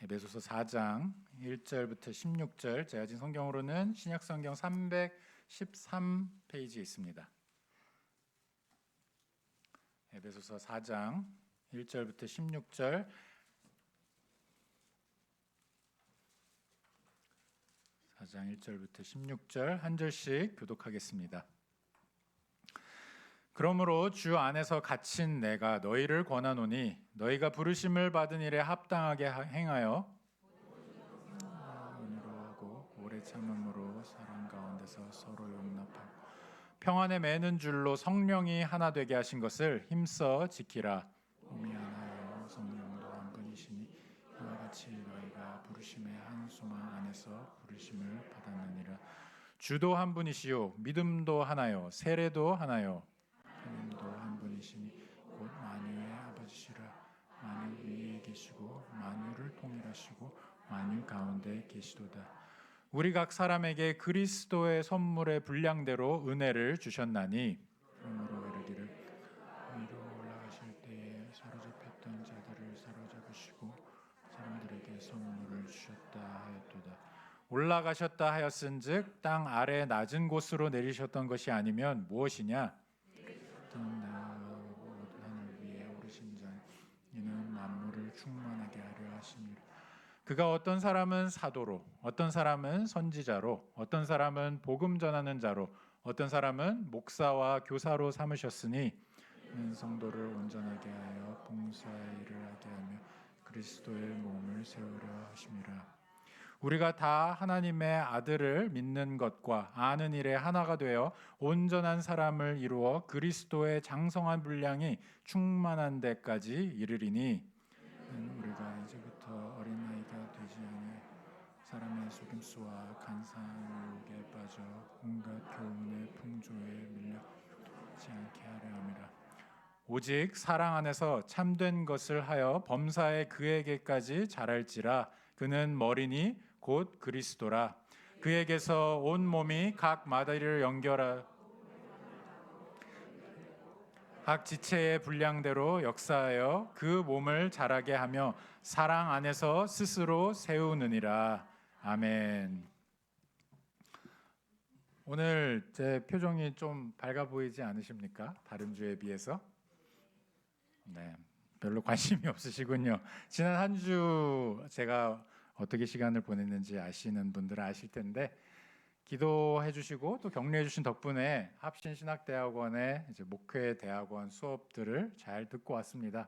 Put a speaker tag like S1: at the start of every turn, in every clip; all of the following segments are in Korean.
S1: 에베소서 4장 1절부터 16절, 제가 진 성경으로는 신약성경 313페이지에 있습니다. 에베소서 4장 1절부터 16절, 4장 1절부터 16절 한 절씩 교독하겠습니다. 그러므로 주 안에서 갇힌 내가 너희를 권하노니 너희가 부르심을 받은 일에 합당하게 행하여 은혜로 하고 오래 참음으로 사랑 가운데서 서로 용납하고 평안에 매는 줄로 성령이 하나 되게 하신 것을 힘써 지키라. 몸이 하나요 성령도 한 분이시니 이와 같이 너희가 부르심의 한 소망 안에서 부르심을 받았느니라. 주도 한 분이시요 믿음도 하나요 세례도 하나요 하나님도 한 분이시니 곧 만유의 아버지시라. 만유 위에 계시고 만유를 통일하시고 만유 가운데 계시도다. 우리 각 사람에게 그리스도의 선물의 분량대로 은혜를 주셨나니 그러므로 이르기를 위로 올라가실 때에 사로잡혔던 자들을 사로잡으시고 사람들에게 선물을 주셨다 하였도다. 올라가셨다 하였은즉 땅 아래 낮은 곳으로 내리셨던 것이 아니면 무엇이냐? 하늘 위에 오르신 자 이는 만물을 충만하게 하려 하심이라. 그가 어떤 사람은 사도로, 어떤 사람은 선지자로, 어떤 사람은 복음 전하는 자로, 어떤 사람은 목사와 교사로 삼으셨으니 이는 성도를 온전하게 하여 봉사의 일을 하게 하며 그리스도의 몸을 세우려 하심이라. 우리가 다 하나님의 아들을 믿는 것과 아는 일에 하나가 되어 온전한 사람을 이루어 그리스도의 장성한 분량이 충만한 데까지 이르리니 우리가 이제부터 어린아이가 되지 아니하여 사람의 속임수와 간사한 유혹에 빠져 온갖 교훈의 풍조에 밀려지 않게 하려 함이라. 오직 사랑 안에서 참된 것을 하여 범사에 그에게까지 자랄지라. 그는 머리니 곧 그리스도라. 그에게서 온 몸이 각 마디를 연결하 각 지체의 분량대로 역사하여 그 몸을 자라게 하며 사랑 안에서 스스로 세우느니라. 아멘. 오늘 제 표정이 좀 밝아 보이지 않으십니까? 다른 주에 비해서? 네, 별로 관심이 없으시군요. 지난 한 주 제가 어떻게 시간을 보냈는지 아시는 분들은 아실 텐데 기도해 주시고 또 격려해 주신 덕분에 합신신학대학원의 이제 목회대학원 수업들을 잘 듣고 왔습니다.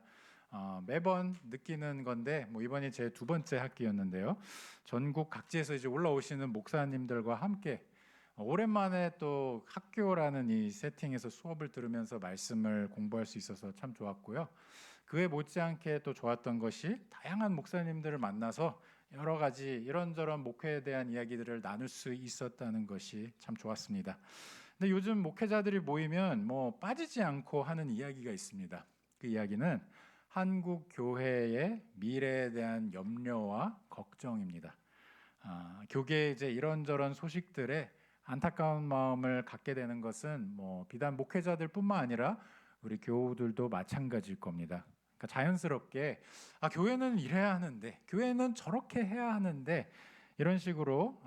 S1: 매번 느끼는 건데 이번이 제 두 번째 학기였는데요. 전국 각지에서 이제 올라오시는 목사님들과 함께 오랜만에 또 학교라는 이 세팅에서 수업을 들으면서 말씀을 공부할 수 있어서 참 좋았고요. 그에 못지않게 또 좋았던 것이 다양한 목사님들을 만나서 여러 가지 이런저런 목회에 대한 이야기들을 나눌 수 있었다는 것이 참 좋았습니다. 근데 요즘 목회자들이 모이면 빠지지 않고 하는 이야기가 있습니다. 그 이야기는 한국 교회의 미래에 대한 염려와 걱정입니다. 교계에 이제 이런저런 소식들에 안타까운 마음을 갖게 되는 것은 비단 목회자들뿐만 아니라 우리 교우들도 마찬가지일 겁니다. 그러니까 자연스럽게 교회는 이래야 하는데, 교회는 저렇게 해야 하는데 이런 식으로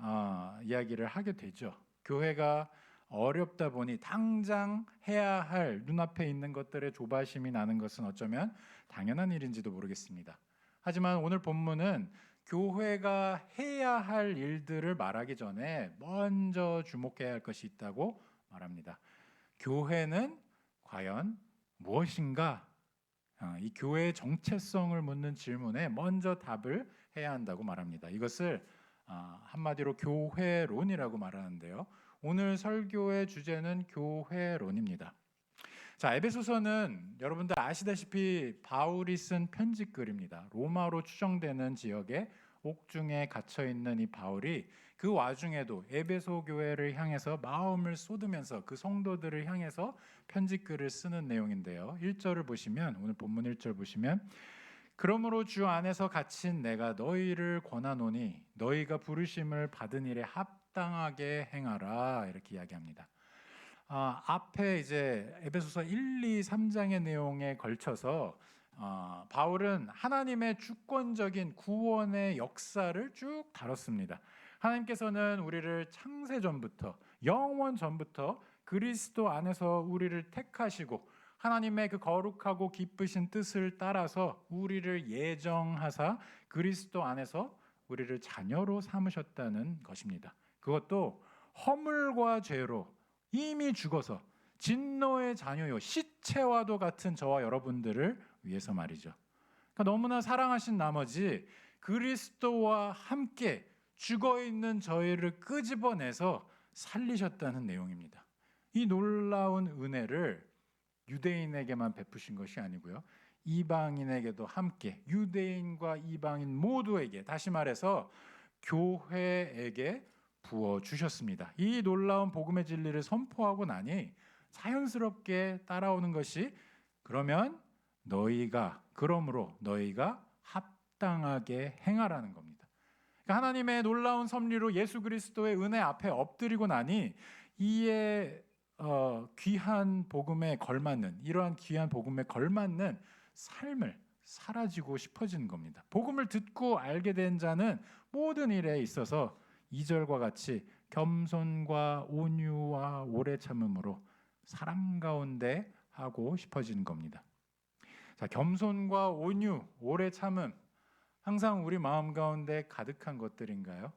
S1: 이야기를 하게 되죠. 교회가 어렵다 보니 당장 해야 할 눈앞에 있는 것들에 조바심이 나는 것은 어쩌면 당연한 일인지도 모르겠습니다. 하지만 오늘 본문은 교회가 해야 할 일들을 말하기 전에 먼저 주목해야 할 것이 있다고 말합니다. 교회는 과연 무엇인가? 이 교회의 정체성을 묻는 질문에 먼저 답을 해야 한다고 말합니다. 이것을 한마디로 교회론이라고 말하는데요. 오늘 설교의 주제는 교회론입니다. 자, 에베소서는 여러분들 아시다시피 바울이 쓴 편지글입니다. 로마로 추정되는 지역에 옥중에 갇혀 있는 이 바울이 그 와중에도 에베소 교회를 향해서 마음을 쏟으면서 그 성도들을 향해서 편지글을 쓰는 내용인데요. 1절을 보시면, 오늘 본문 1절 보시면, 그러므로 주 안에서 갇힌 내가 너희를 권하노니 너희가 부르심을 받은 일에 합당하게 행하라, 이렇게 이야기합니다. 앞에 이제 에베소서 1, 2, 3장의 내용에 걸쳐서 바울은 하나님의 주권적인 구원의 역사를 쭉 다뤘습니다. 하나님께서는 우리를 창세 전부터, 영원 전부터 그리스도 안에서 우리를 택하시고 하나님의 그 거룩하고 기쁘신 뜻을 따라서 우리를 예정하사 그리스도 안에서 우리를 자녀로 삼으셨다는 것입니다. 그것도 허물과 죄로 이미 죽어서 진노의 자녀요 시체와도 같은 저와 여러분들을 위해서 말이죠. 그러니까 너무나 사랑하신 나머지 그리스도와 함께 죽어있는 저희를 끄집어내서 살리셨다는 내용입니다. 이 놀라운 은혜를 유대인에게만 베푸신 것이 아니고요, 이방인에게도 함께, 유대인과 이방인 모두에게, 다시 말해서 교회에게 부어주셨습니다. 이 놀라운 복음의 진리를 선포하고 나니 자연스럽게 따라오는 것이 그러므로 너희가 합당하게 행하라는 겁니다. 그러니까 하나님의 놀라운 섭리로 예수 그리스도의 은혜 앞에 엎드리고 나니 이에 귀한 복음에 걸맞는, 이러한 귀한 복음에 걸맞는 삶을 살아지고 싶어지는 겁니다. 복음을 듣고 알게 된 자는 모든 일에 있어서 2절과 같이 겸손과 온유와 오래 참음으로 사랑 가운데 하고 싶어지는 겁니다. 자, 겸손과 온유, 오래 참음, 항상 우리 마음 가운데 가득한 것들인가요?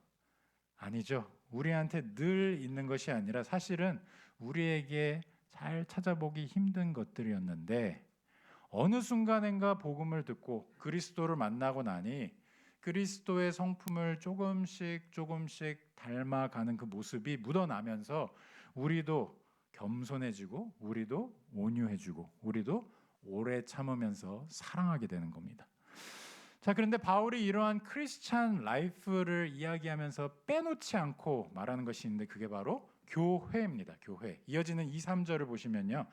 S1: 아니죠. 우리한테 늘 있는 것이 아니라 사실은 우리에게 잘 찾아보기 힘든 것들이었는데, 어느 순간인가 복음을 듣고 그리스도를 만나고 나니 그리스도의 성품을 조금씩 닮아가는 그 모습이 묻어나면서 우리도 겸손해지고, 우리도 온유해지고, 우리도 오래 참으면서 사랑하게 되는 겁니다. 자, 그런데 바울이 이러한 크리스찬 라이프를 이야기하면서 빼놓지 않고 말하는 것이 있는데, 그게 바로 교회입니다. 교회. 이어지는 2, 3절을 보시면요,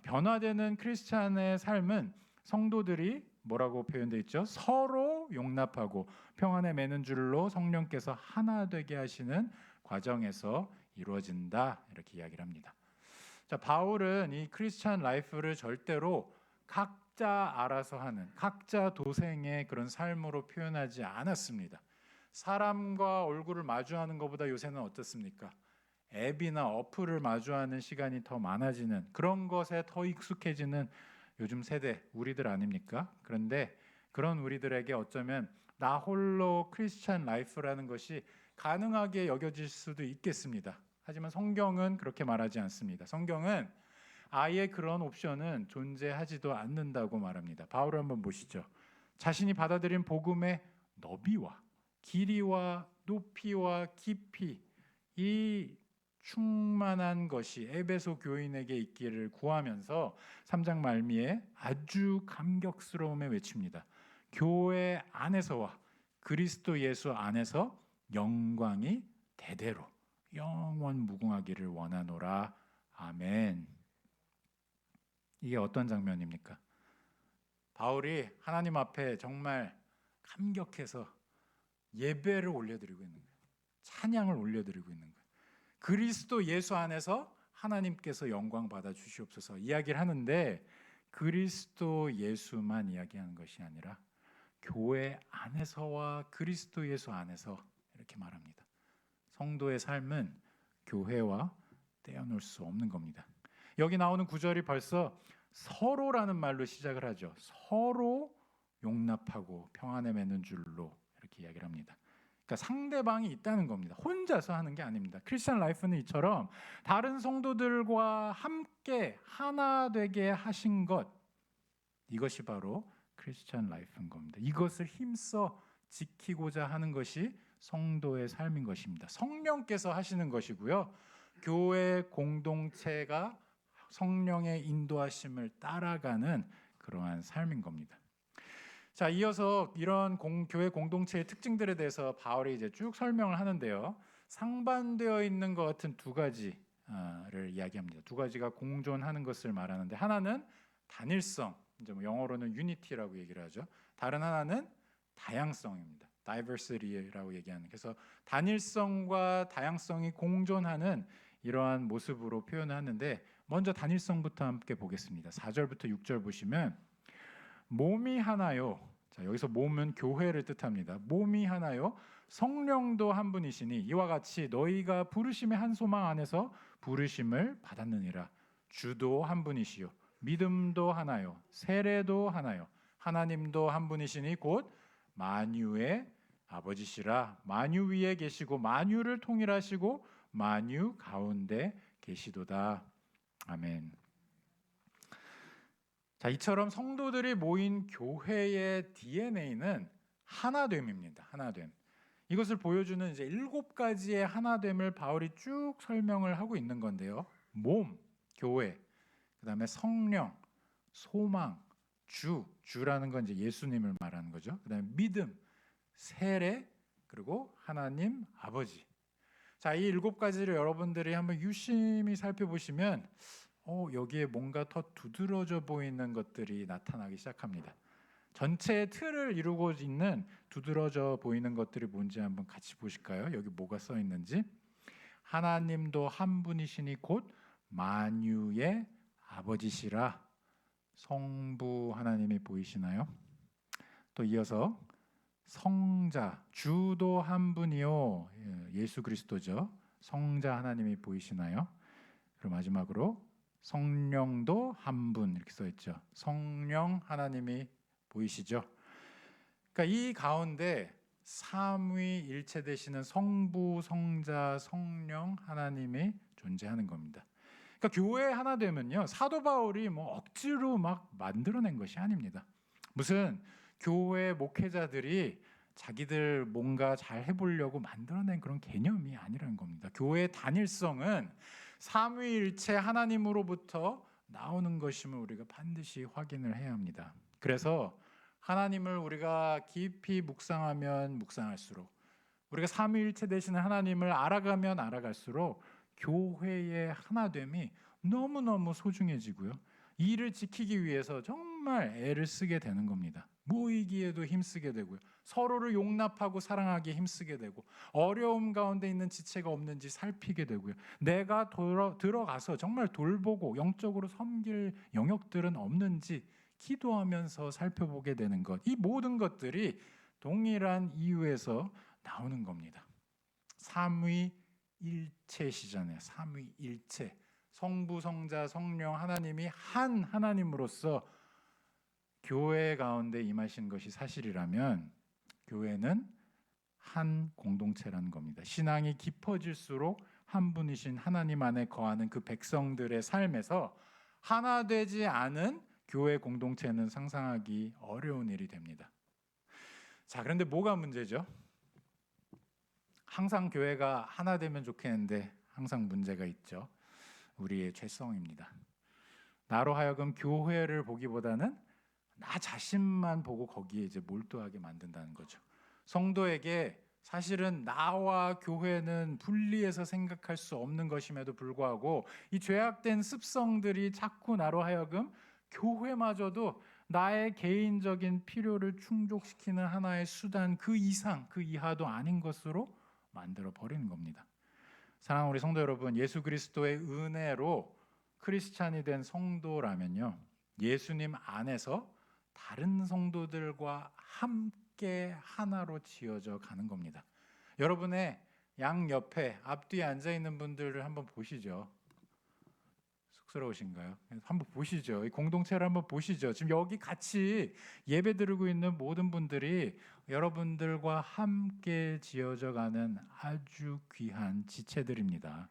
S1: 변화되는 크리스찬의 삶은 성도들이 뭐라고 표현되어 있죠? 서로 용납하고 평안에 매는 줄로 성령께서 하나 되게 하시는 과정에서 이루어진다, 이렇게 이야기를 합니다. 자, 바울은 이 크리스찬 라이프를 절대로 각자 알아서 하는, 각자 도생의 그런 삶으로 표현하지 않았습니다. 사람과 얼굴을 마주하는 것보다 요새는 어떻습니까? 앱이나 어플을 마주하는 시간이 더 많아지는, 그런 것에 더 익숙해지는 요즘 세대, 우리들 아닙니까? 그런데 그런 우리들에게 어쩌면 나 홀로 크리스찬 라이프라는 것이 가능하게 여겨질 수도 있겠습니다. 하지만 성경은 그렇게 말하지 않습니다. 성경은 아예 그런 옵션은 존재하지도 않는다고 말합니다. 바울을 한번 보시죠. 자신이 받아들인 복음의 너비와 길이와 높이와 깊이, 이 충만한 것이 에베소 교인에게 있기를 구하면서 3장 말미에 아주 감격스러움에 외칩니다. 교회 안에서와 그리스도 예수 안에서 영광이 대대로 영원 무궁하기를 원하노라. 아멘. 이게 어떤 장면입니까? 바울이 하나님 앞에 정말 감격해서 예배를 올려드리고 있는 거예요. 찬양을 올려드리고 있는 거예요. 그리스도 예수 안에서 하나님께서 영광 받아 주시옵소서 이야기를 하는데, 그리스도 예수만 이야기하는 것이 아니라 교회 안에서와 그리스도 예수 안에서 이렇게 말합니다. 성도의 삶은 교회와 떼어놓을 수 없는 겁니다. 여기 나오는 구절이 벌써 서로라는 말로 시작을 하죠. 서로 용납하고 평안에 맺는 줄로 이렇게 이야기를 합니다. 그러니까 상대방이 있다는 겁니다. 혼자서 하는 게 아닙니다. 크리스천 라이프는 이처럼 다른 성도들과 함께 하나 되게 하신 것, 이것이 바로 크리스천 라이프인 겁니다. 이것을 힘써 지키고자 하는 것이 성도의 삶인 것입니다. 성령께서 하시는 것이고요, 교회 공동체가 성령의 인도하심을 따라가는 그러한 삶인 겁니다. 자, 이어서 이런 교회 공동체의 특징들에 대해서 바울이 이제 쭉 설명을 하는데요, 상반되어 있는 것 같은 두 가지를 이야기합니다. 두 가지가 공존하는 것을 말하는데, 하나는 단일성, 이제 영어로는 유니티라고 얘기를 하죠. 다른 하나는 다양성입니다. diversity라고 얘기하는. 그래서 단일성과 다양성이 공존하는 이러한 모습으로 표현을 하는데, 먼저 단일성부터 함께 보겠습니다. 4절부터 6절 보시면, 몸이 하나요. 자, 여기서 몸은 교회를 뜻합니다. 몸이 하나요. 성령도 한 분이시니 이와 같이 너희가 부르심의 한 소망 안에서 부르심을 받았느니라. 주도 한 분이시요. 믿음도 하나요. 세례도 하나요. 하나님도 한 분이시니 곧 만유의 아버지시라. 만유 위에 계시고 만유를 통일하시고 만유 가운데 계시도다. 아멘. 자, 이처럼 성도들이 모인 교회의 DNA는 하나됨입니다. 하나됨. 이것을 보여주는 이제 7가지의 하나됨을 바울이 쭉 설명을 하고 있는 건데요. 몸, 교회, 그다음에 성령, 소망, 주라는 건 이제 예수님을 말하는 거죠. 그다음에 믿음, 세례, 그리고 하나님 아버지. 자, 이 7가지를 여러분들이 한번 유심히 살펴보시면 여기에 뭔가 더 두드러져 보이는 것들이 나타나기 시작합니다. 전체의 틀을 이루고 있는 두드러져 보이는 것들이 뭔지 한번 같이 보실까요? 여기 뭐가 써 있는지. 하나님도 한 분이시니 곧 만유의 아버지시라. 성부 하나님이 보이시나요? 또 이어서 성자, 주도 한 분이요. 예수 그리스도죠. 성자 하나님이 보이시나요? 그리고 마지막으로 성령도 한 분 이렇게 써 있죠. 성령 하나님이 보이시죠? 그러니까 이 가운데 삼위일체 되시는 성부, 성자, 성령 하나님이 존재하는 겁니다. 그러니까 교회 하나 되면요, 사도 바울이 뭐 억지로 막 만들어낸 것이 아닙니다. 무슨 교회 목회자들이 자기들 뭔가 잘 해보려고 만들어낸 그런 개념이 아니라는 겁니다. 교회의 단일성은 삼위일체 하나님으로부터 나오는 것임을 우리가 반드시 확인을 해야 합니다. 그래서 하나님을 우리가 깊이 묵상하면 묵상할수록, 우리가 삼위일체 되시는 하나님을 알아가면 알아갈수록 교회의 하나됨이 너무너무 소중해지고요, 이를 지키기 위해서 정말 애를 쓰게 되는 겁니다. 모이기에도 힘쓰게 되고요, 서로를 용납하고 사랑하기에 힘쓰게 되고, 어려움 가운데 있는 지체가 없는지 살피게 되고요, 내가 들어가서 정말 돌보고 영적으로 섬길 영역들은 없는지 기도하면서 살펴보게 되는 것, 이 모든 것들이 동일한 이유에서 나오는 겁니다. 삼위일체시잖아요. 삼위일체, 성부, 성자, 성령 하나님이 한 하나님으로서 교회 가운데 임하신 것이 사실이라면 교회는 한 공동체라는 겁니다. 신앙이 깊어질수록 한 분이신 하나님 안에 거하는 그 백성들의 삶에서 하나 되지 않은 교회 공동체는 상상하기 어려운 일이 됩니다. 자, 그런데 뭐가 문제죠? 항상 교회가 하나 되면 좋겠는데 항상 문제가 있죠. 우리의 죄성입니다. 나로 하여금 교회를 보기보다는 나 자신만 보고 거기에 이제 몰두하게 만든다는 거죠. 성도에게 사실은 나와 교회는 분리해서 생각할 수 없는 것임에도 불구하고 이 죄악된 습성들이 자꾸 나로 하여금 교회마저도 나의 개인적인 필요를 충족시키는 하나의 수단, 그 이상, 그 이하도 아닌 것으로 만들어 버리는 겁니다. 사랑하는 우리 성도 여러분, 예수 그리스도의 은혜로 크리스찬이 된 성도라면요, 예수님 안에서 다른 성도들과 함께 하나로 지어져 가는 겁니다. 여러분의 양옆에 앞뒤에 앉아 있는 분들을 한번 보시죠. 쑥스러우신가요? 한번 보시죠. 이 공동체를 한번 보시죠. 지금 여기 같이 예배 드리고 있는 모든 분들이 여러분들과 함께 지어져 가는 아주 귀한 지체들입니다.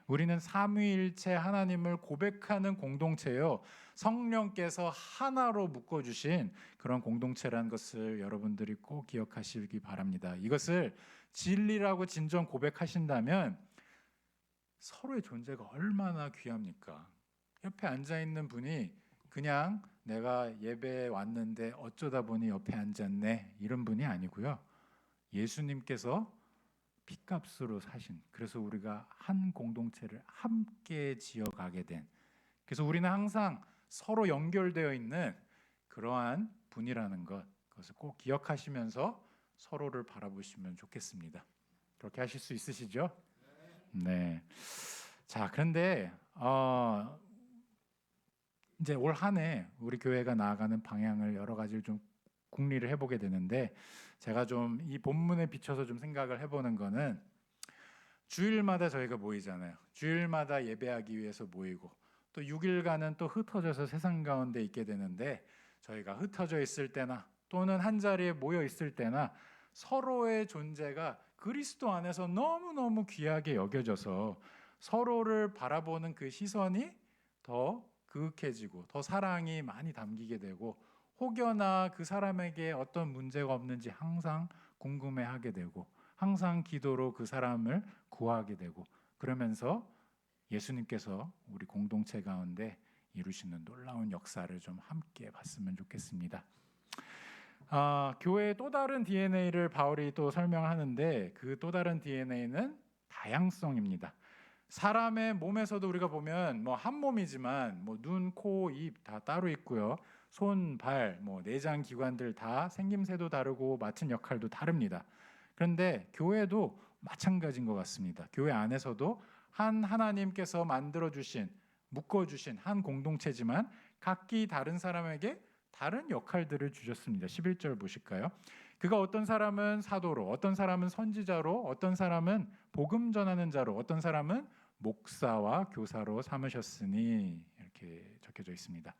S1: 우리는 삼위일체 하나님을 고백하는 공동체요, 성령께서 하나로 묶어주신 그런 공동체라는 것을 여러분들이 꼭 기억하시기 바랍니다. 이것을 진리라고 진정 고백하신다면 서로의 존재가 얼마나 귀합니까? 옆에 앉아있는 분이 그냥 내가 예배에 왔는데 어쩌다 보니 옆에 앉았네, 이런 분이 아니고요, 예수님께서 핏값으로 사신, 그래서 우리가 한 공동체를 함께 지어가게 된, 그래서 우리는 항상 서로 연결되어 있는 그러한 분이라는 것, 그것을 꼭 기억하시면서 서로를 바라보시면 좋겠습니다. 그렇게 하실 수 있으시죠? 네. 자, 그런데 이제 올 한 해 우리 교회가 나아가는 방향을 여러 가지를 좀 궁리를 해보게 되는데, 제가 좀 이 본문에 비춰서 좀 생각을 해보는 거는, 주일마다 저희가 모이잖아요. 주일마다 예배하기 위해서 모이고, 또 6일간은 또 흩어져서 세상 가운데 있게 되는데, 저희가 흩어져 있을 때나 또는 한 자리에 모여 있을 때나 서로의 존재가 그리스도 안에서 너무너무 귀하게 여겨져서 서로를 바라보는 그 시선이 더 그윽해지고 더 사랑이 많이 담기게 되고, 혹여나 그 사람에게 어떤 문제가 없는지 항상 궁금해하게 되고, 항상 기도로 그 사람을 구하게 되고, 그러면서 예수님께서 우리 공동체 가운데 이루시는 놀라운 역사를 좀 함께 봤으면 좋겠습니다. 교회의 또 다른 DNA를 바울이 또 설명하는데, 그 또 다른 DNA는 다양성입니다. 사람의 몸에서도 우리가 보면 뭐 한 몸이지만 뭐 눈, 코, 입 다 따로 있고요. 손, 발, 뭐 내장 기관들 다 생김새도 다르고 맡은 역할도 다릅니다. 그런데 교회도 마찬가지인 것 같습니다. 교회 안에서도 한 하나님께서 만들어 주신, 묶어 주신 한 공동체지만 각기 다른 사람에게 다른 역할들을 주셨습니다. 11절 보실까요? 그가 어떤 사람은 사도로, 어떤 사람은 선지자로, 어떤 사람은 복음 전하는 자로, 어떤 사람은 목사와 교사로 삼으셨으니, 이렇게 적혀져 있습니다.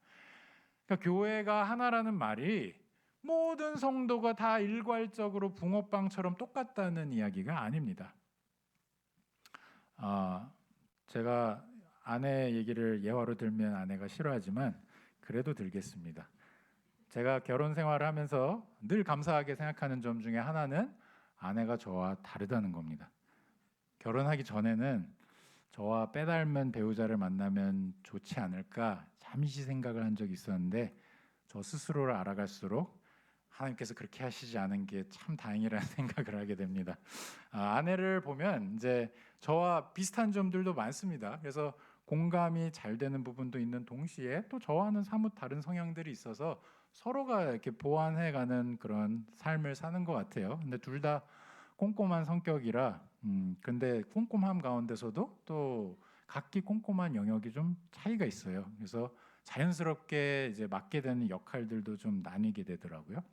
S1: 그러니까 교회가 하나라는 말이 모든 성도가 다 일괄적으로 붕어빵처럼 똑같다는 이야기가 아닙니다. 제가 아내 얘기를 예화로 들면 아내가 싫어하지만 그래도 들겠습니다. 제가 결혼 생활을 하면서 늘 감사하게 생각하는 점 중에 하나는 아내가 저와 다르다는 겁니다. 결혼하기 전에는 저와 빼닮은 배우자를 만나면 좋지 않을까 잠시 생각을 한 적이 있었는데, 저 스스로를 알아갈수록 하나님께서 그렇게 하시지 않은 게 참 다행이라는 생각을 하게 됩니다. 아내를 보면 이제 저와 비슷한 점들도 많습니다. 그래서 공감이 잘 되는 부분도 있는 동시에 또 저와는 사뭇 다른 성향들이 있어서 서로가 이렇게 보완해가는 그런 삶을 사는 것 같아요. 근데 둘 다 꼼꼼한 성격이라, 근데 꼼꼼함 가운데서도 또 각기 꼼꼼한 영역이 좀 차이가 있어요. 그래서 자연스럽게 이제 맡게 되는 역할들도 좀 나뉘게 되더라고요.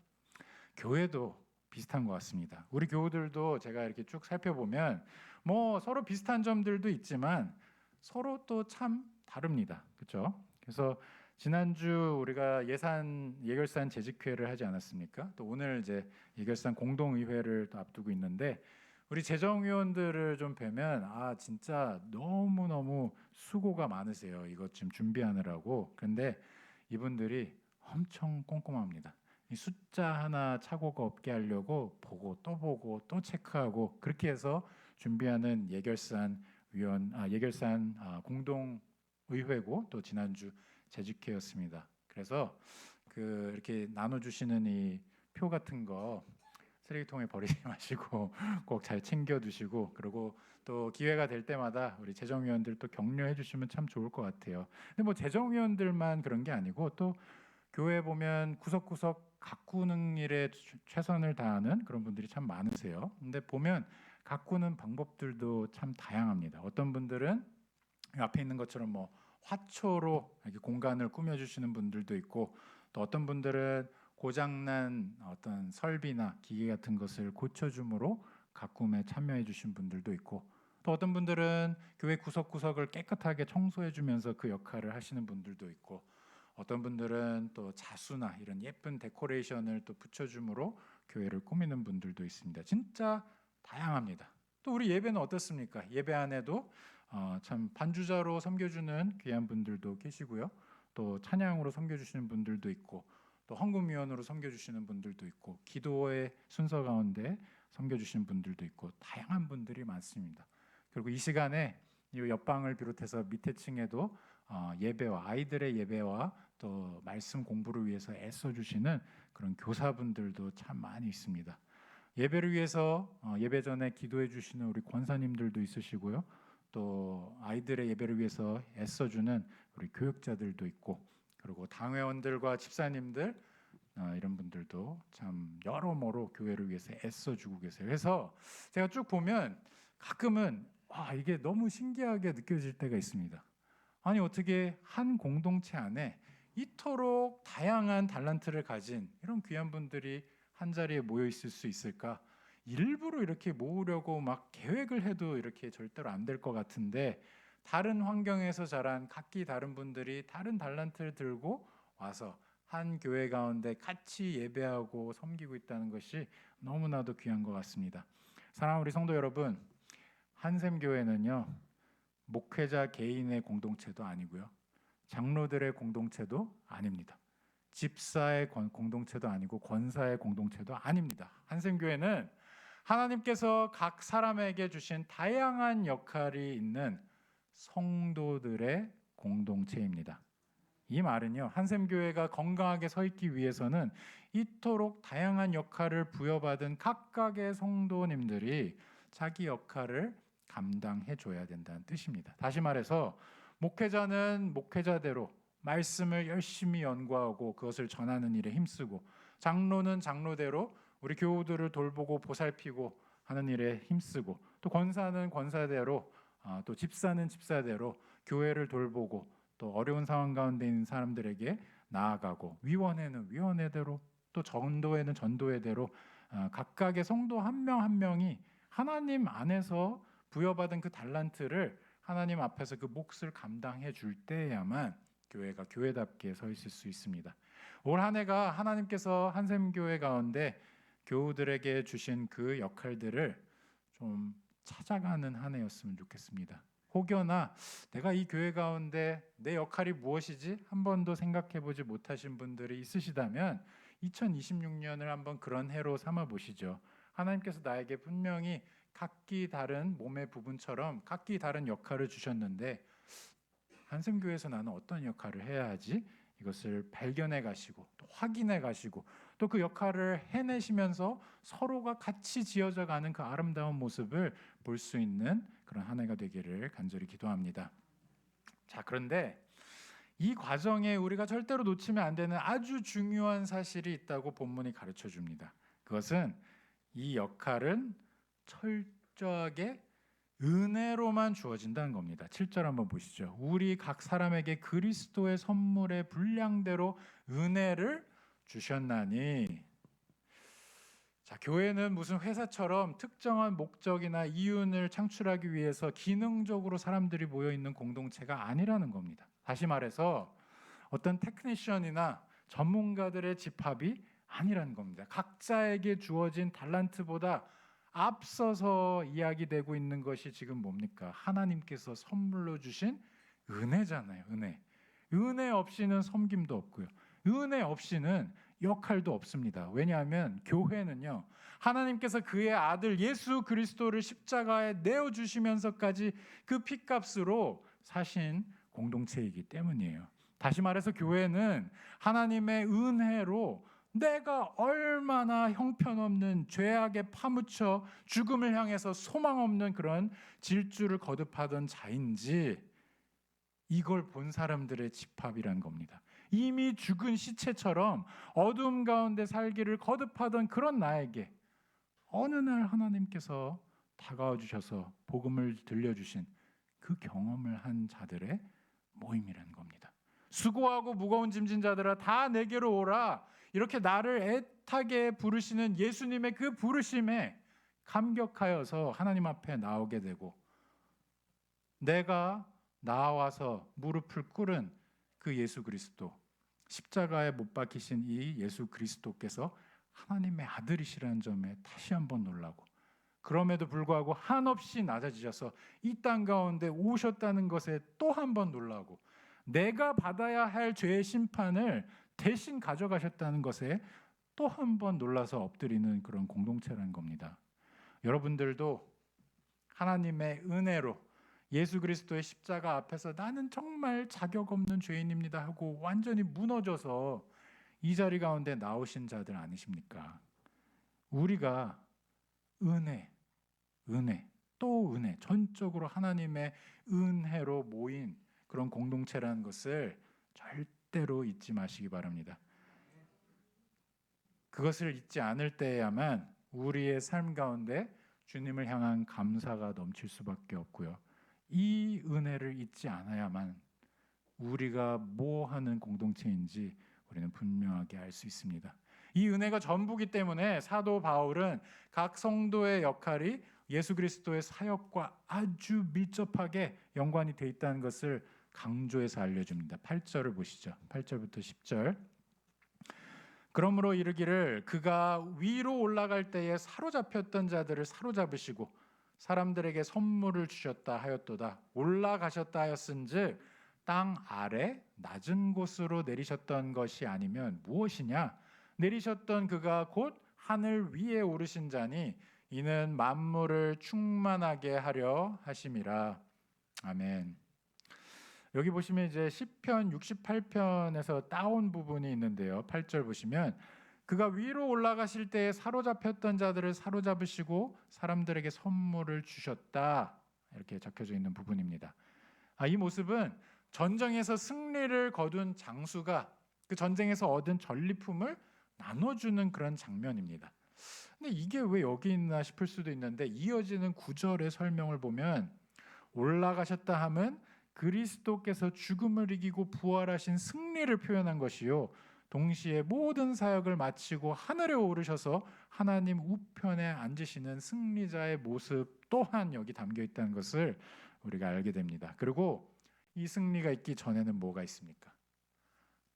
S1: 교회도 비슷한 것 같습니다. 우리 교우들도 제가 이렇게 쭉 살펴보면 뭐 서로 비슷한 점들도 있지만 서로 또 참 다릅니다. 그렇죠? 그래서 지난주 우리가 예결산 재직회를 하지 않았습니까? 또 오늘 이제 예결산 공동의회를 또 앞두고 있는데, 우리 재정위원들을 좀 뵈면 진짜 너무너무 수고가 많으세요. 이것 좀 준비하느라고. 근데 이분들이 엄청 꼼꼼합니다. 이 숫자 하나 착오가 없게 하려고 보고 또 보고 또 체크하고, 그렇게 해서 준비하는 예결산 공동 의회고, 또 지난주 재직회였습니다. 그래서 이렇게 나눠주시는 이 표 같은 거 쓰레기통에 버리지 마시고 꼭 잘 챙겨두시고, 그리고 또 기회가 될 때마다 우리 재정위원들 또 격려해 주시면 참 좋을 것 같아요. 근데 뭐 재정위원들만 그런 게 아니고, 또 교회 보면 구석구석 가꾸는 일에 최선을 다하는 그런 분들이 참 많으세요. 근데 보면 가꾸는 방법들도 참 다양합니다. 어떤 분들은 앞에 있는 것처럼 뭐 화초로 이렇게 공간을 꾸며주시는 분들도 있고, 또 어떤 분들은 고장난 어떤 설비나 기계 같은 것을 고쳐줌으로 가꿈에 참여해 주신 분들도 있고, 또 어떤 분들은 교회 구석구석을 깨끗하게 청소해 주면서 그 역할을 하시는 분들도 있고, 어떤 분들은 또 자수나 이런 예쁜 데코레이션을 또 붙여줌으로 교회를 꾸미는 분들도 있습니다. 진짜 다양합니다. 또 우리 예배는 어떻습니까? 예배 안에도 참 반주자로 섬겨주는 귀한 분들도 계시고요. 또 찬양으로 섬겨주시는 분들도 있고, 또 헌금위원으로 섬겨주시는 분들도 있고, 기도의 순서 가운데 섬겨주시는 분들도 있고, 다양한 분들이 많습니다. 그리고 이 시간에 이 옆방을 비롯해서 밑에 층에도 예배와 아이들의 예배와 또 말씀 공부를 위해서 애써주시는 그런 교사분들도 참 많이 있습니다. 예배를 위해서 예배 전에 기도해 주시는 우리 권사님들도 있으시고요. 또 아이들의 예배를 위해서 애써주는 우리 교육자들도 있고, 그리고 당회원들과 집사님들 이런 분들도 참 여러모로 교회를 위해서 애써주고 계세요. 그래서 제가 쭉 보면 가끔은 이게 너무 신기하게 느껴질 때가 있습니다. 아니 어떻게 한 공동체 안에 이토록 다양한 달란트를 가진 이런 귀한 분들이 한 자리에 모여 있을 수 있을까? 일부러 이렇게 모으려고 막 계획을 해도 이렇게 절대로 안 될 것 같은데, 다른 환경에서 자란 각기 다른 분들이 다른 달란트를 들고 와서 한 교회 가운데 같이 예배하고 섬기고 있다는 것이 너무나도 귀한 것 같습니다. 사랑하는 우리 성도 여러분, 한샘교회는요, 목회자 개인의 공동체도 아니고요, 장로들의 공동체도 아닙니다. 집사의 공동체도 아니고 권사의 공동체도 아닙니다. 한샘교회는 하나님께서 각 사람에게 주신 다양한 역할이 있는 성도들의 공동체입니다. 이 말은요, 한샘교회가 건강하게 서 있기 위해서는 이토록 다양한 역할을 부여받은 각각의 성도님들이 자기 역할을 감당해 줘야 된다는 뜻입니다. 다시 말해서 목회자는 목회자대로 말씀을 열심히 연구하고 그것을 전하는 일에 힘쓰고, 장로는 장로대로 우리 교우들을 돌보고 보살피고 하는 일에 힘쓰고, 또 권사는 권사대로, 또 집사는 집사대로 교회를 돌보고 또 어려운 상황 가운데 있는 사람들에게 나아가고, 위원회는 위원회대로, 또 전도회는 전도회대로 각각의 성도 한 명 한 명이 하나님 안에서 부여받은 그 달란트를 하나님 앞에서 그 몫을 감당해 줄 때야만 교회가 교회답게 서 있을 수 있습니다. 올 한 해가 하나님께서 한샘교회 가운데 교우들에게 주신 그 역할들을 좀 찾아가는 한 해였으면 좋겠습니다. 혹여나 내가 이 교회 가운데 내 역할이 무엇이지 한 번도 생각해 보지 못하신 분들이 있으시다면 2026년을 한번 그런 해로 삼아 보시죠. 하나님께서 나에게 분명히 각기 다른 몸의 부분처럼 각기 다른 역할을 주셨는데, 한샘교회에서 나는 어떤 역할을 해야 하지? 이것을 발견해 가시고 또 확인해 가시고 또 그 역할을 해내시면서 서로가 같이 지어져 가는 그 아름다운 모습을 볼 수 있는 그런 한 해가 되기를 간절히 기도합니다. 자, 그런데 이 과정에 우리가 절대로 놓치면 안 되는 아주 중요한 사실이 있다고 본문이 가르쳐 줍니다. 그것은 이 역할은 철저하게 은혜로만 주어진다는 겁니다. 7절 한번 보시죠. 우리 각 사람에게 그리스도의 선물의 분량대로 은혜를 주셨나니. 자, 교회는 무슨 회사처럼 특정한 목적이나 이윤을 창출하기 위해서 기능적으로 사람들이 모여 있는 공동체가 아니라는 겁니다. 다시 말해서 어떤 테크니션이나 전문가들의 집합이 아니라는 겁니다. 각자에게 주어진 달란트보다 앞서서 이야기되고 있는 것이 지금 뭡니까? 하나님께서 선물로 주신 은혜잖아요. 은혜 없이는 섬김도 없고요, 은혜 없이는 역할도 없습니다. 왜냐하면 교회는요, 하나님께서 그의 아들 예수 그리스도를 십자가에 내어주시면서까지 그 피값으로 사신 공동체이기 때문이에요. 다시 말해서 교회는 하나님의 은혜로 내가 얼마나 형편없는 죄악에 파묻혀 죽음을 향해서 소망 없는 그런 질주를 거듭하던 자인지 이걸 본 사람들의 집합이란 겁니다. 이미 죽은 시체처럼 어둠 가운데 살기를 거듭하던 그런 나에게 어느 날 하나님께서 다가와 주셔서 복음을 들려주신 그 경험을 한 자들의 모임이라는 겁니다. 수고하고 무거운 짐진 자들아 다 내게로 오라, 이렇게 나를 애타게 부르시는 예수님의 그 부르심에 감격하여서 하나님 앞에 나오게 되고, 내가 나와서 무릎을 꿇은 그 예수 그리스도, 십자가에 못 박히신 이 예수 그리스도께서 하나님의 아들이시라는 점에 다시 한번 놀라고, 그럼에도 불구하고 한없이 낮아지셔서 이 땅 가운데 오셨다는 것에 또 한 번 놀라고, 내가 받아야 할 죄의 심판을 대신 가져가셨다는 것에 또 한 번 놀라서 엎드리는 그런 공동체라는 겁니다. 여러분들도 하나님의 은혜로 예수 그리스도의 십자가 앞에서 나는 정말 자격 없는 죄인입니다 하고 완전히 무너져서 이 자리 가운데 나오신 자들 아니십니까? 우리가 은혜, 또 은혜, 전적으로 하나님의 은혜로 모인 그런 공동체라는 것을 절대로 잊지 마시기 바랍니다. 그것을 잊지 않을 때야만 우리의 삶 가운데 주님을 향한 감사가 넘칠 수밖에 없고요, 이 은혜를 잊지 않아야만 우리가 뭐 하는 공동체인지 우리는 분명하게 알 수 있습니다. 이 은혜가 전부기 때문에 사도 바울은 각 성도의 역할이 예수 그리스도의 사역과 아주 밀접하게 연관이 돼 있다는 것을 강조해서 알려줍니다. 8절을 보시죠. 8절부터 10절. 그러므로 이르기를 그가 위로 올라갈 때에 사로잡혔던 자들을 사로잡으시고 사람들에게 선물을 주셨다 하였도다. 올라가셨다 하였은즉 땅 아래 낮은 곳으로 내리셨던 것이 아니면 무엇이냐? 내리셨던 그가 곧 하늘 위에 오르신 자니 이는 만물을 충만하게 하려 하심이라. 아멘. 여기 보시면 이제 시편 68편에서 따온 부분이 있는데요. 8절 보시면 그가 위로 올라가실 때에 사로잡혔던 자들을 사로잡으시고 사람들에게 선물을 주셨다. 이렇게 적혀져 있는 부분입니다. 이 모습은 전쟁에서 승리를 거둔 장수가 그 전쟁에서 얻은 전리품을 나눠주는 그런 장면입니다. 근데 이게 왜 여기 있나 싶을 수도 있는데 이어지는 9절의 설명을 보면 올라가셨다 함은 그리스도께서 죽음을 이기고 부활하신 승리를 표현한 것이요 동시에 모든 사역을 마치고 하늘에 오르셔서 하나님 우편에 앉으시는 승리자의 모습 또한 여기 담겨 있다는 것을 우리가 알게 됩니다. 그리고 이 승리가 있기 전에는 뭐가 있습니까?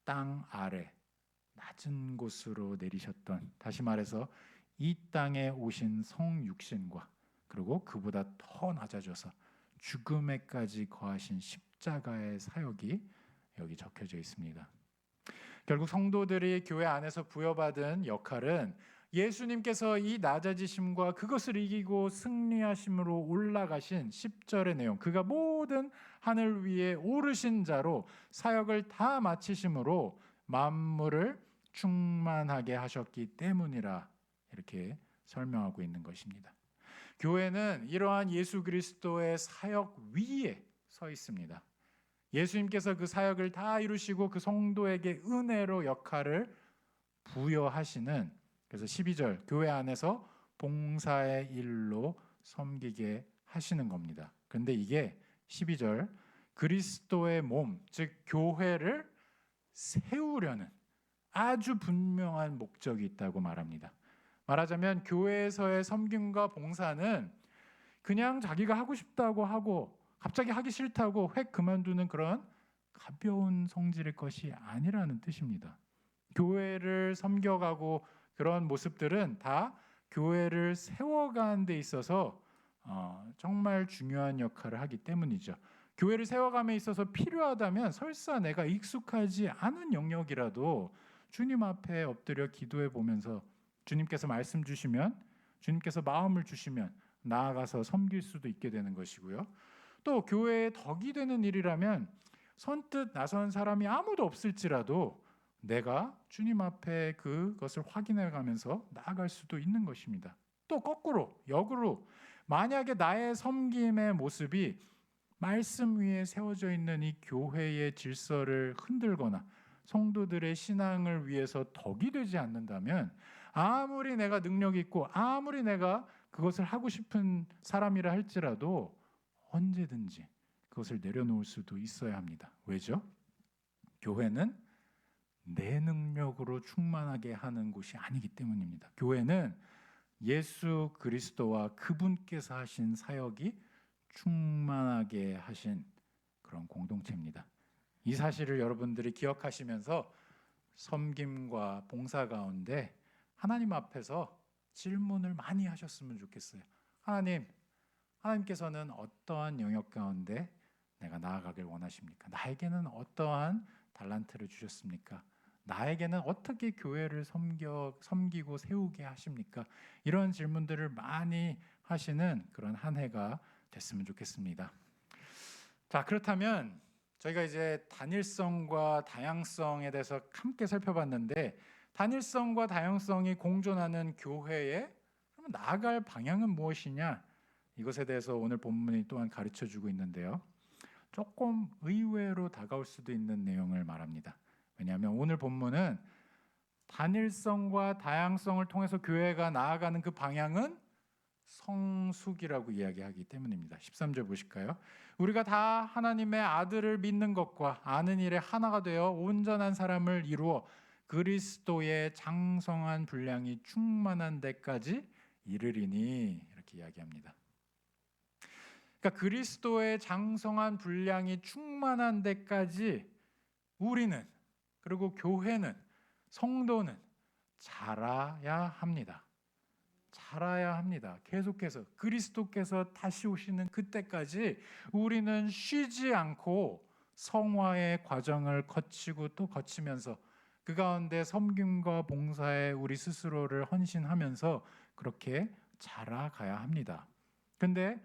S1: 땅 아래 낮은 곳으로 내리셨던, 다시 말해서 이 땅에 오신 성육신과 그리고 그보다 더 낮아져서 죽음에까지 거하신 십자가의 사역이 여기 적혀져 있습니다. 결국 성도들이 교회 안에서 부여받은 역할은 예수님께서 이 낮아지심과 그것을 이기고 승리하심으로 올라가신 10절의 내용, 그가 모든 하늘 위에 오르신 자로 사역을 다 마치심으로 만물을 충만하게 하셨기 때문이라 이렇게 설명하고 있는 것입니다. 교회는 이러한 예수 그리스도의 사역 위에 서 있습니다. 예수님께서 그 사역을 다 이루시고 그 성도에게 은혜로 역할을 부여하시는, 그래서 12절 교회 안에서 봉사의 일로 섬기게 하시는 겁니다. 그런데 이게 12절 그리스도의 몸, 즉 교회를 세우려는 아주 분명한 목적이 있다고 말합니다. 말하자면 교회에서의 섬김과 봉사는 그냥 자기가 하고 싶다고 하고 갑자기 하기 싫다고 획 그만두는 그런 가벼운 성질의 것이 아니라는 뜻입니다. 교회를 섬겨가고 그런 모습들은 다 교회를 세워가는 데 있어서 정말 중요한 역할을 하기 때문이죠. 교회를 세워감에 있어서 필요하다면 설사 내가 익숙하지 않은 영역이라도 주님 앞에 엎드려 기도해 보면서 주님께서 말씀 주시면, 주님께서 마음을 주시면 나아가서 섬길 수도 있게 되는 것이고요. 또 교회에 덕이 되는 일이라면 선뜻 나선 사람이 아무도 없을지라도 내가 주님 앞에 그것을 확인해 가면서 나아갈 수도 있는 것입니다. 또 거꾸로 역으로 만약에 나의 섬김의 모습이 말씀 위에 세워져 있는 이 교회의 질서를 흔들거나 성도들의 신앙을 위해서 덕이 되지 않는다면 아무리 내가 능력 있고 아무리 내가 그것을 하고 싶은 사람이라 할지라도 언제든지 그것을 내려놓을 수도 있어야 합니다. 왜죠? 교회는 내 능력으로 충만하게 하는 곳이 아니기 때문입니다. 교회는 예수 그리스도와 그분께서 하신 사역이 충만하게 하신 그런 공동체입니다. 이 사실을 여러분들이 기억하시면서 섬김과 봉사 가운데 하나님 앞에서 질문을 많이 하셨으면 좋겠어요. 하나님께서는 어떠한 영역 가운데 내가 나아가길 원하십니까? 나에게는 어떠한 달란트를 주셨습니까? 나에게는 어떻게 교회를 섬기고 세우게 하십니까? 이런 질문들을 많이 하시는 그런 한 해가 됐으면 좋겠습니다. 자, 그렇다면 저희가 이제 단일성과 다양성에 대해서 함께 살펴봤는데 단일성과 다양성이 공존하는 교회에 그럼 나아갈 방향은 무엇이냐? 이것에 대해서 오늘 본문이 또한 가르쳐주고 있는데요. 조금 의외로 다가올 수도 있는 내용을 말합니다. 왜냐하면 오늘 본문은 단일성과 다양성을 통해서 교회가 나아가는 그 방향은 성숙이라고 이야기하기 때문입니다. 13절 보실까요? 우리가 다 하나님의 아들을 믿는 것과 아는 일에 하나가 되어 온전한 사람을 이루어 그리스도의 장성한 분량이 충만한 데까지 이르리니, 이렇게 이야기합니다. 그러니까 그리스도의 장성한 분량이 충만한 데까지 우리는, 그리고 교회는, 성도는 자라야 합니다. 자라야 합니다. 계속해서 그리스도께서 다시 오시는 그때까지 우리는 쉬지 않고 성화의 과정을 거치고 또 거치면서 그 가운데 섬김과 봉사에 우리 스스로를 헌신하면서 그렇게 자라가야 합니다. 근데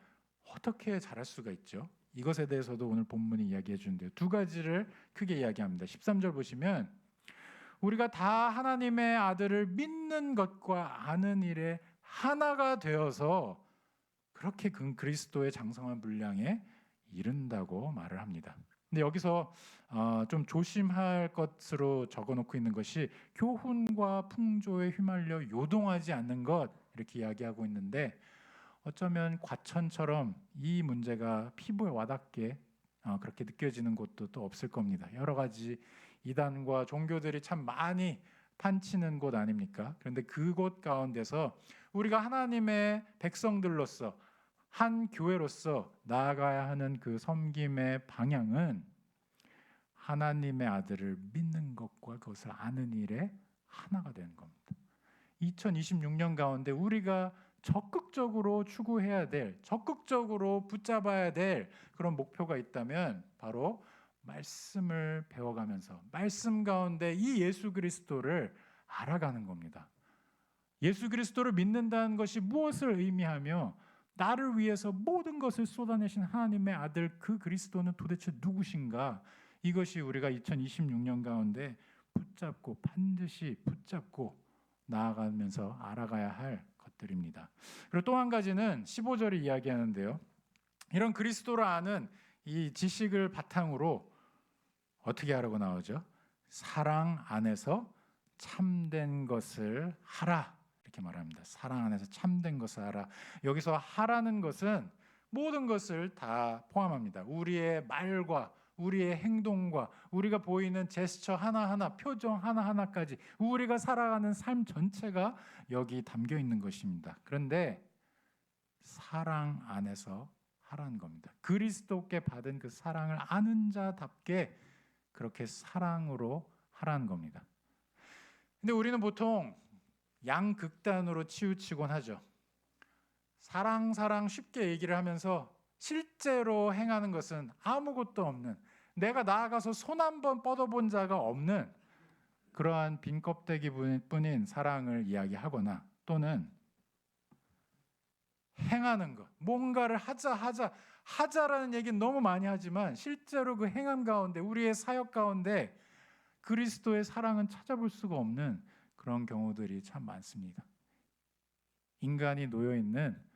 S1: 어떻게 자랄 수가 있죠? 이것에 대해서도 오늘 본문이 이야기해 주는데요. 두 가지를 크게 이야기합니다. 13절 보시면 우리가 다 하나님의 아들을 믿는 것과 아는 일에 하나가 되어서 그렇게 그리스도의 장성한 분량에 이른다고 말을 합니다. 근데 여기서 좀 조심할 것으로 적어놓고 있는 것이 교훈과 풍조에 휘말려 요동하지 않는 것, 이렇게 이야기하고 있는데 어쩌면 과천처럼 이 문제가 피부에 와닿게 그렇게 느껴지는 곳도 또 없을 겁니다. 여러 가지 이단과 종교들이 참 많이 판치는 곳 아닙니까? 그런데 그곳 가운데서 우리가 하나님의 백성들로서 한 교회로서 나아가야 하는 그 섬김의 방향은 하나님의 아들을 믿는 것과 그것을 아는 일에 하나가 되는 겁니다. 2026년 가운데 우리가 적극적으로 추구해야 될, 적극적으로 붙잡아야 될 그런 목표가 있다면 바로 말씀을 배워가면서 말씀 가운데 이 예수 그리스도를 알아가는 겁니다. 예수 그리스도를 믿는다는 것이 무엇을 의미하며 나를 위해서 모든 것을 쏟아내신 하나님의 아들 그 그리스도는 도대체 누구신가? 이것이 우리가 2026년 가운데 붙잡고 반드시 붙잡고 나아가면서 알아가야 할 것들입니다. 그리고 또 한 가지는 15절이 이야기하는데요. 이런 그리스도를 아는 이 지식을 바탕으로 어떻게 하라고 나오죠? 사랑 안에서 참된 것을 하라, 이렇게 말합니다. 사랑 안에서 참된 것을 하라. 여기서 하라는 것은 모든 것을 다 포함합니다. 우리의 말과 우리의 행동과 우리가 보이는 제스처 하나하나, 표정 하나하나까지 우리가 살아가는 삶 전체가 여기 담겨 있는 것입니다. 그런데 사랑 안에서 하라는 겁니다. 그리스도께 받은 그 사랑을 아는 자답게 그렇게 사랑으로 하라는 겁니다. 근데 우리는 보통 양극단으로 치우치곤 하죠. 사랑 쉽게 얘기를 하면서 실제로 행하는 것은 아무것도 없는, 내가 나아가서 손 한번 뻗어본 자가 없는 그러한 빈 껍데기뿐인 사랑을 이야기하거나 또는 행하는 것, 뭔가를 하자라는 얘기는 너무 많이 하지만 실제로 그 행함 가운데, 우리의 사역 가운데 그리스도의 사랑은 찾아볼 수가 없는 그런 경우들이 참 많습니다. 인간이 놓여있는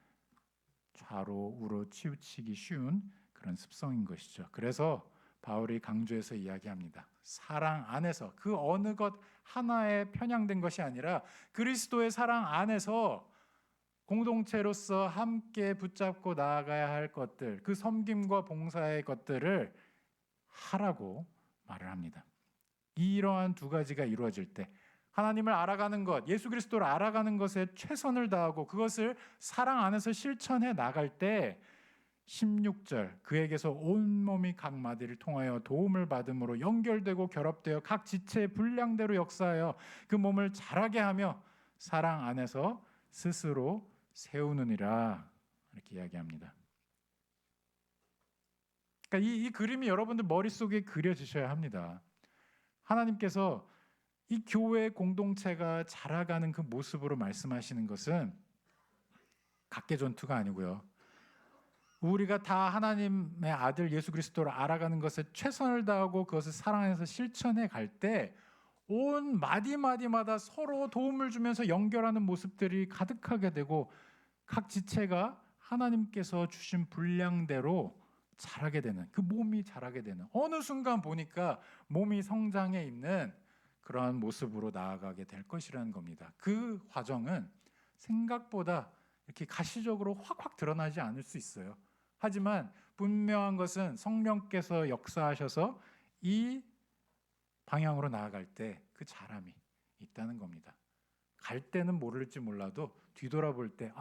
S1: 좌로 우로 치우치기 쉬운 그런 습성인 것이죠. 그래서 바울이 강조해서 이야기합니다. 사랑 안에서, 그 어느 것 하나에 편향된 것이 아니라 그리스도의 사랑 안에서 공동체로서 함께 붙잡고 나아가야 할 것들, 그 섬김과 봉사의 것들을 하라고 말을 합니다. 이러한 두 가지가 이루어질 때 하나님을 알아가는 것, 예수 그리스도를 알아가는 것에 최선을 다하고 그것을 사랑 안에서 실천해 나갈 때 16절, 그에게서 온몸이 각 마디를 통하여 도움을 받음으로 연결되고 결합되어 각 지체의 분량대로 역사하여 그 몸을 자라게 하며 사랑 안에서 스스로 세우느니라, 이렇게 이야기합니다. 그러니까 이 그림이 여러분들 머릿속에 그려지셔야 합니다. 하나님께서 이 교회 공동체가 자라가는 그 모습으로 말씀하시는 것은 각계 전투가 아니고요. 우리가 다 하나님의 아들 예수 그리스도를 알아가는 것에 최선을 다하고 그것을 사랑해서 실천해 갈 때 온 마디마디마다 서로 도움을 주면서 연결하는 모습들이 가득하게 되고 각 지체가 하나님께서 주신 분량대로 자라게 되는, 그 몸이 자라게 되는, 어느 순간 보니까 몸이 성장해 있는 그러한 모습으로 나아가게 될 것이라는 겁니다. 그 과정은 생각보다 이렇게 가시적으로 확확 드러나지 않을 수 있어요. 하지만 분명한 것은 성령께서 역사하셔서 이 방향으로 나아갈 때 그 자람이 있다는 겁니다. 갈 때는 모를지 몰라도 뒤돌아볼 때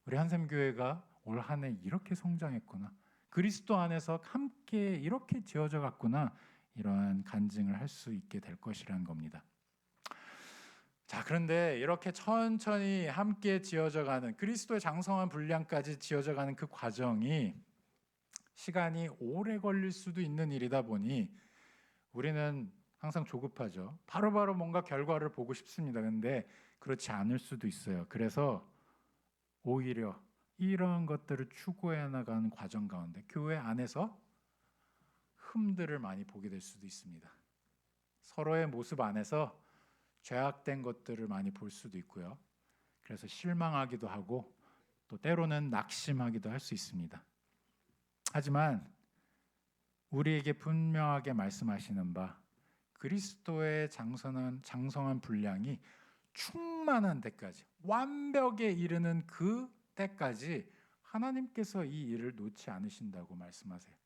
S1: 우리 한샘교회가 올 한 해 이렇게 성장했구나. 그리스도 안에서 함께 이렇게 지어져 갔구나. 이러한 간증을 할 수 있게 될 것이라는 겁니다. 자, 그런데 이렇게 천천히 함께 지어져 가는 그리스도의 장성한 분량까지 지어져 가는 그 과정이 시간이 오래 걸릴 수도 있는 일이다 보니 우리는 항상 조급하죠. 바로바로 뭔가 결과를 보고 싶습니다. 근데 그렇지 않을 수도 있어요. 그래서 오히려 이런 것들을 추구해 나가는 과정 가운데 교회 안에서 흠들을 많이 보게 될 수도 있습니다. 서로의 모습 안에서 죄악된 것들을 많이 볼 수도 있고요. 그래서 실망하기도 하고 또 때로는 낙심하기도 할 수 있습니다. 하지만 우리에게 분명하게 말씀하시는 바 그리스도의 장성한 분량이 충만한 때까지 완벽에 이르는 그 때까지 하나님께서 이 일을 놓지 않으신다고 말씀하세요.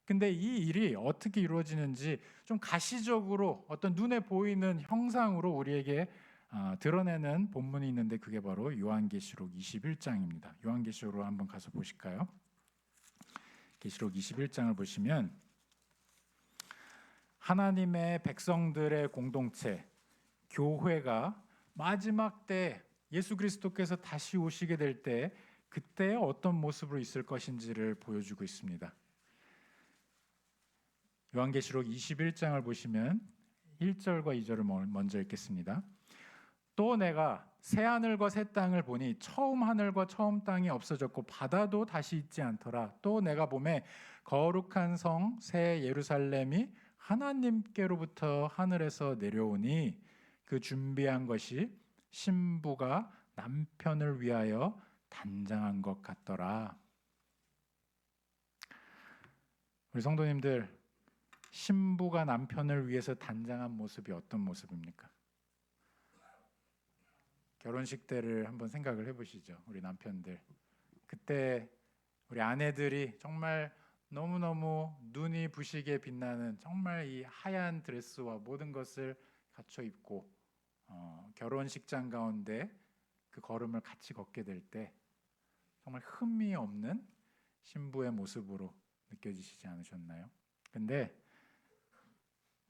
S1: 근데 이 일이 어떻게 이루어지는지 좀 가시적으로 어떤 눈에 보이는 형상으로 우리에게 드러내는 본문이 있는데 그게 바로 요한계시록 21장입니다. 요한계시록으로 한번 가서 보실까요? 계시록 21장을 보시면 하나님의 백성들의 공동체 교회가 마지막 때 예수 그리스도께서 다시 오시게 될 때 그때 어떤 모습으로 있을 것인지를 보여주고 있습니다. 요한계시록 21장을 보시면 1절과 2절을 먼저 읽겠습니다. 또 내가 새 하늘과 새 땅을 보니 처음 하늘과 처음 땅이 없어졌고 바다도 다시 있지 않더라. 또 내가 보매 거룩한 성 새 예루살렘이 하나님께로부터 하늘에서 내려오니 그 준비한 것이 신부가 남편을 위하여 단장한 것 같더라. 우리 성도님들, 신부가 남편을 위해서 단장한 모습이 어떤 모습입니까? 결혼식 때를 한번 생각을 해보시죠. 우리 남편들 그때 우리 아내들이 정말 너무너무 눈이 부시게 빛나는 정말 이 하얀 드레스와 모든 것을 갖춰 입고 결혼식장 가운데 그 걸음을 같이 걷게 될 때 정말 흠이 없는 신부의 모습으로 느껴지시지 않으셨나요? 근데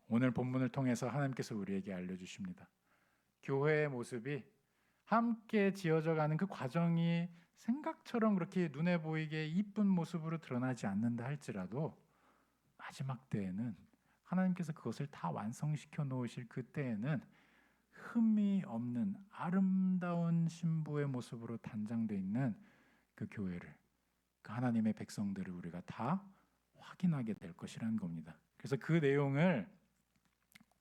S1: 오늘 본문을 통해서 하나님께서 우리에게 알려주십니다. 교회의 모습이 함께 지어져 가는 그 과정이 생각처럼 그렇게 눈에 보이게 이쁜 모습으로 드러나지 않는다 할지라도 마지막 때에는 하나님께서 그것을 다 완성시켜 놓으실 그때에는 흠이 없는 아름다운 신부의 모습으로 단장되어 있는 그 교회를, 그 하나님의 백성들을 우리가 다 확인하게 될 것이라는 겁니다. 그래서 그 내용을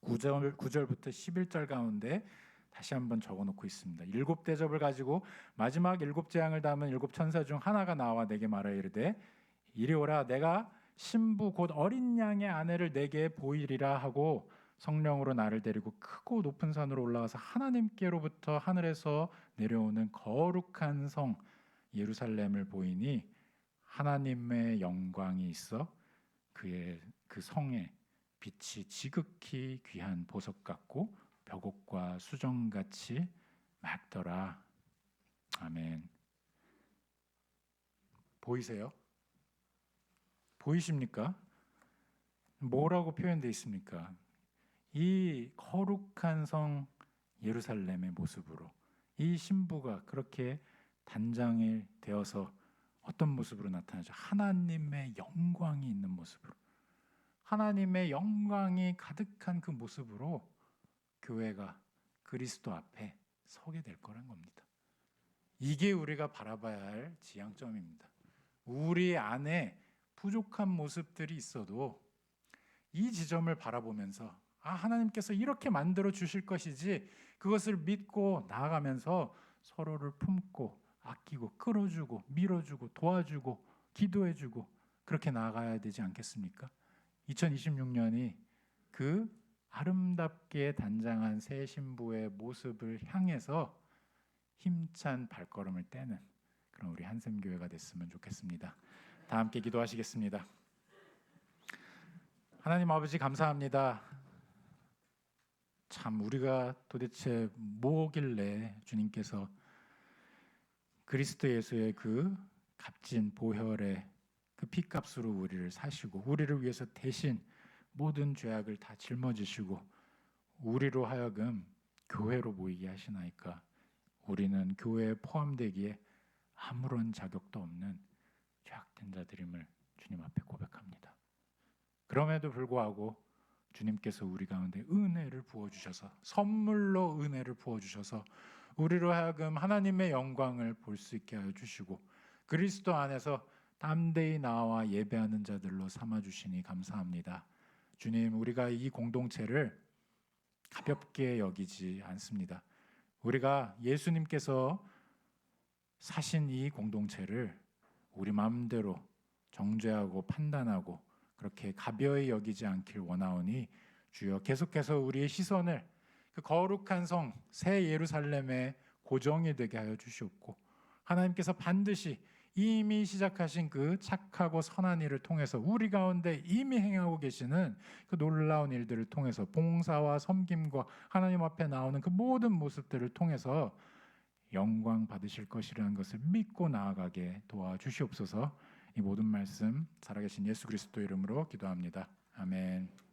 S1: 9절부터 11절 가운데 다시 한번 적어놓고 있습니다. 7대접을 가지고 마지막 7재앙을 담은 7천사 중 하나가 나와 내게 말하여 이르되 이리 오라, 내가 신부 곧 어린 양의 아내를 내게 보이리라 하고 성령으로 나를 데리고 크고 높은 산으로 올라가서 하나님께로부터 하늘에서 내려오는 거룩한 성 예루살렘을 보이니 하나님의 영광이 있어 그의 그 성에 빛이 지극히 귀한 보석 같고 벽옥과 수정같이 맑더라. 아멘. 보이세요? 보이십니까? 뭐라고 표현되어 있습니까? 이 거룩한 성 예루살렘의 모습으로 이 신부가 그렇게 단장이 되어서 어떤 모습으로 나타나죠? 하나님의 영광이 있는 모습으로, 하나님의 영광이 가득한 그 모습으로 교회가 그리스도 앞에 서게 될 거란 겁니다. 이게 우리가 바라봐야 할 지향점입니다. 우리 안에 부족한 모습들이 있어도 이 지점을 바라보면서 하나님께서 이렇게 만들어 주실 것이지 그것을 믿고 나아가면서 서로를 품고 아끼고 끌어주고 밀어주고 도와주고 기도해주고 그렇게 나아가야 되지 않겠습니까? 2026년이 그 아름답게 단장한 새 신부의 모습을 향해서 힘찬 발걸음을 떼는 그런 우리 한샘교회가 됐으면 좋겠습니다. 다 함께 기도하시겠습니다. 하나님 아버지 감사합니다. 참 우리가 도대체 뭐길래 주님께서 그리스도 예수의 그 값진 보혈의 그 피값으로 우리를 사시고 우리를 위해서 대신 모든 죄악을 다 짊어지시고 우리로 하여금 교회로 모이게 하시나이까. 우리는 교회에 포함되기에 아무런 자격도 없는 죄악된 자들임을 주님 앞에 고백합니다. 그럼에도 불구하고 주님께서 우리 가운데 은혜를 부어주셔서 선물로 은혜를 부어주셔서 우리로 하여금 하나님의 영광을 볼 수 있게 하여 주시고 그리스도 안에서 담대히 나와 예배하는 자들로 삼아주시니 감사합니다. 주님, 우리가 이 공동체를 가볍게 여기지 않습니다. 우리가 예수님께서 사신 이 공동체를 우리 마음대로 정죄하고 판단하고 그렇게 가벼이 여기지 않길 원하오니 주여 계속해서 우리의 시선을 그 거룩한 성 새 예루살렘의 고정이 되게 하여 주시옵고 하나님께서 반드시 이미 시작하신 그 착하고 선한 일을 통해서 우리 가운데 이미 행하고 계시는 그 놀라운 일들을 통해서 봉사와 섬김과 하나님 앞에 나오는 그 모든 모습들을 통해서 영광 받으실 것이라는 것을 믿고 나아가게 도와주시옵소서. 이 모든 말씀 살아계신 예수 그리스도 이름으로 기도합니다. 아멘.